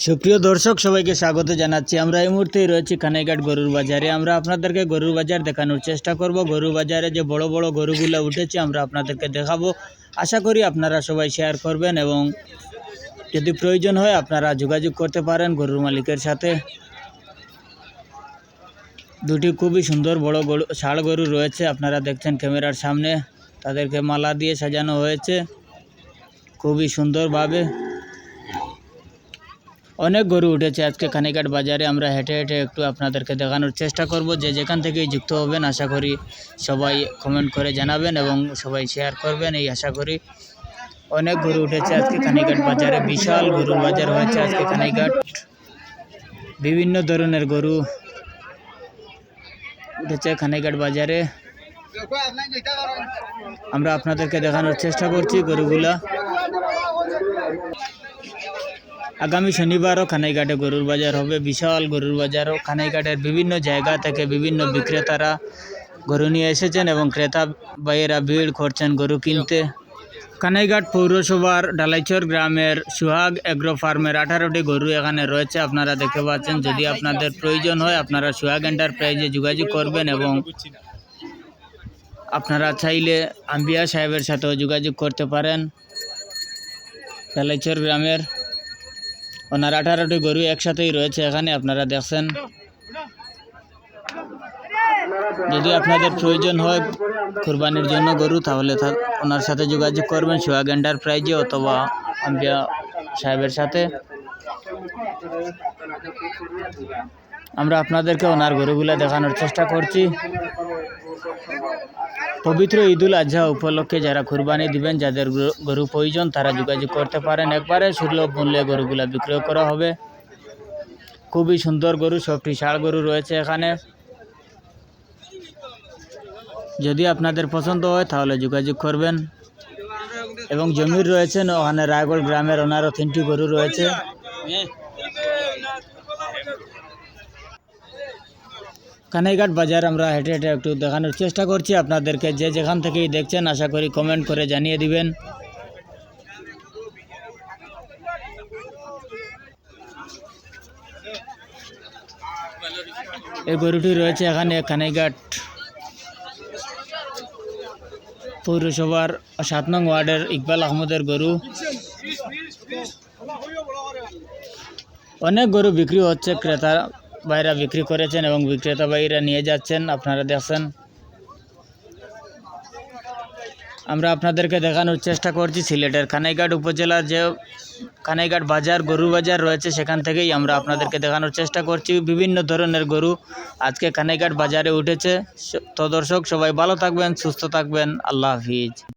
সুপ্রিয় দর্শক সবাইকে স্বাগত জানাচ্ছি। আমরা এই মুহূর্তেই রয়েছি কানাইঘাট গরুর বাজারে। আমরা আপনাদেরকে গরুর বাজার দেখানোর চেষ্টা করব। গরুর বাজারে যে বড় বড় গরুগুলো উঠেছে আমরা আপনাদেরকে দেখাবো। আশা করি আপনারা সবাই শেয়ার করবেন এবং যদি প্রয়োজন হয় আপনারা যোগাযোগ করতে পারেন গরুর মালিকের সাথে। দুটি খুবই সুন্দর বড় গরু ষাঁড় গরু রয়েছে, আপনারা দেখছেন ক্যামেরার সামনে। তাদেরকে মালা দিয়ে সাজানো হয়েছে খুবই সুন্দরভাবে। অনেক গরু উঠেছে আজকে কানাইঘাট বাজারে। আমরা হেঁটে হেঁটে একটু আপনাদেরকে দেখানোর চেষ্টা করব। যে যেখান থেকেই যুক্ত হবেন আশা করি সবাই কমেন্ট করে জানাবেন এবং সবাই শেয়ার করবেন এই আশা করি। অনেক গরু উঠেছে আজকে কানাইঘাট বাজারে, বিশাল গরুর বাজার হয়েছে আজকে কানাইঘাট। বিভিন্ন ধরনের গরু উঠেছে কানাইঘাট বাজারে, আমরা আপনাদেরকে দেখানোর চেষ্টা করছি গরুগুলা। আগামী শনিবারও কানাইঘাটে গরুর বাজার হবে, বিশাল গরুর বাজারও। কানাইঘাটের বিভিন্ন জায়গা থেকে বিভিন্ন বিক্রেতারা গরু নিয়ে এসেছেন এবং ক্রেতা ভাইয়েরা ভিড় করছেন গরু কিনতে। কানাইঘাট পৌরসভার ডালাইচর গ্রামের সুহাগ এগ্রো ফার্মের 18টি গরু এখানে রয়েছে, আপনারা দেখতে পাচ্ছেন। যদি আপনাদের প্রয়োজন হয় আপনারা সুহাগ এন্টারপ্রাইজে যোগাযোগ করবেন এবং আপনারা চাইলে আম্বিয়া সাহেবের সাথেও যোগাযোগ করতে পারেন। ডালাইচর গ্রামের ওনার 18টি গরু একসাথেই রয়েছে এখানে, আপনারা দেখছেন। যদি আপনাদের প্রয়োজন হয় কুরবানির জন্য গরু তাহলে ওনার সাথে যোগাযোগ করবেন সুহাগ এন্টারপ্রাইজে অথবা আম্বিয়া সাহেবের সাথে। আমরা আপনাদেরকে ওনার গরুগুলা দেখানোর চেষ্টা করছি। পবিত্র ঈদুল আজহা উপলক্ষে যারা কুরবানি দিবেন, যাদের গরু প্রয়োজন তারা যোগাযোগ করতে পারেন। একবারে সুলভ মূল্যে গরুগুলা বিক্রয় করা হবে। খুবই সুন্দর গরু, সবটি ষাঁড় গরু রয়েছে এখানে। যদি আপনাদের পছন্দ হয় তাহলে যোগাযোগ করবেন। এবং জমির রয়েছেন ওখানে রায়গড় গ্রামের, ওনারও 3টি গরু রয়েছে। কানাইঘাট বাজার আমরা হেঁটে হেঁটে একটু দেখানোর চেষ্টা করছি আপনাদেরকে। যে যেখান থেকেই দেখছেন আশা করি কমেন্ট করে জানিয়ে দিবেন। এই গরুটি রয়েছে এখানে কানাইঘাট পৌরসভার 7 নং ওয়ার্ডের ইকবাল আহমদের গরু। অনেক গরু বিক্রি হচ্ছে, ক্রেতা ভাইরা বিক্রি করেছেন এবং বিক্রেতা ভাইরা নিয়ে যাচ্ছেন, আপনারা দেখছেন। আমরা আপনাদেরকে দেখানোর চেষ্টা করছি সিলেটের কানাইঘাট উপজেলার যে কানাইঘাট বাজার গরু বাজার রয়েছে সেখান থেকেই আমরা আপনাদেরকে দেখানোর চেষ্টা করছি। বিভিন্ন ধরনের গরু আজকে কানাইঘাট বাজারে উঠেছে। তো দর্শক সবাই ভালো থাকবেন, সুস্থ থাকবেন। আল্লাহ হাফিজ।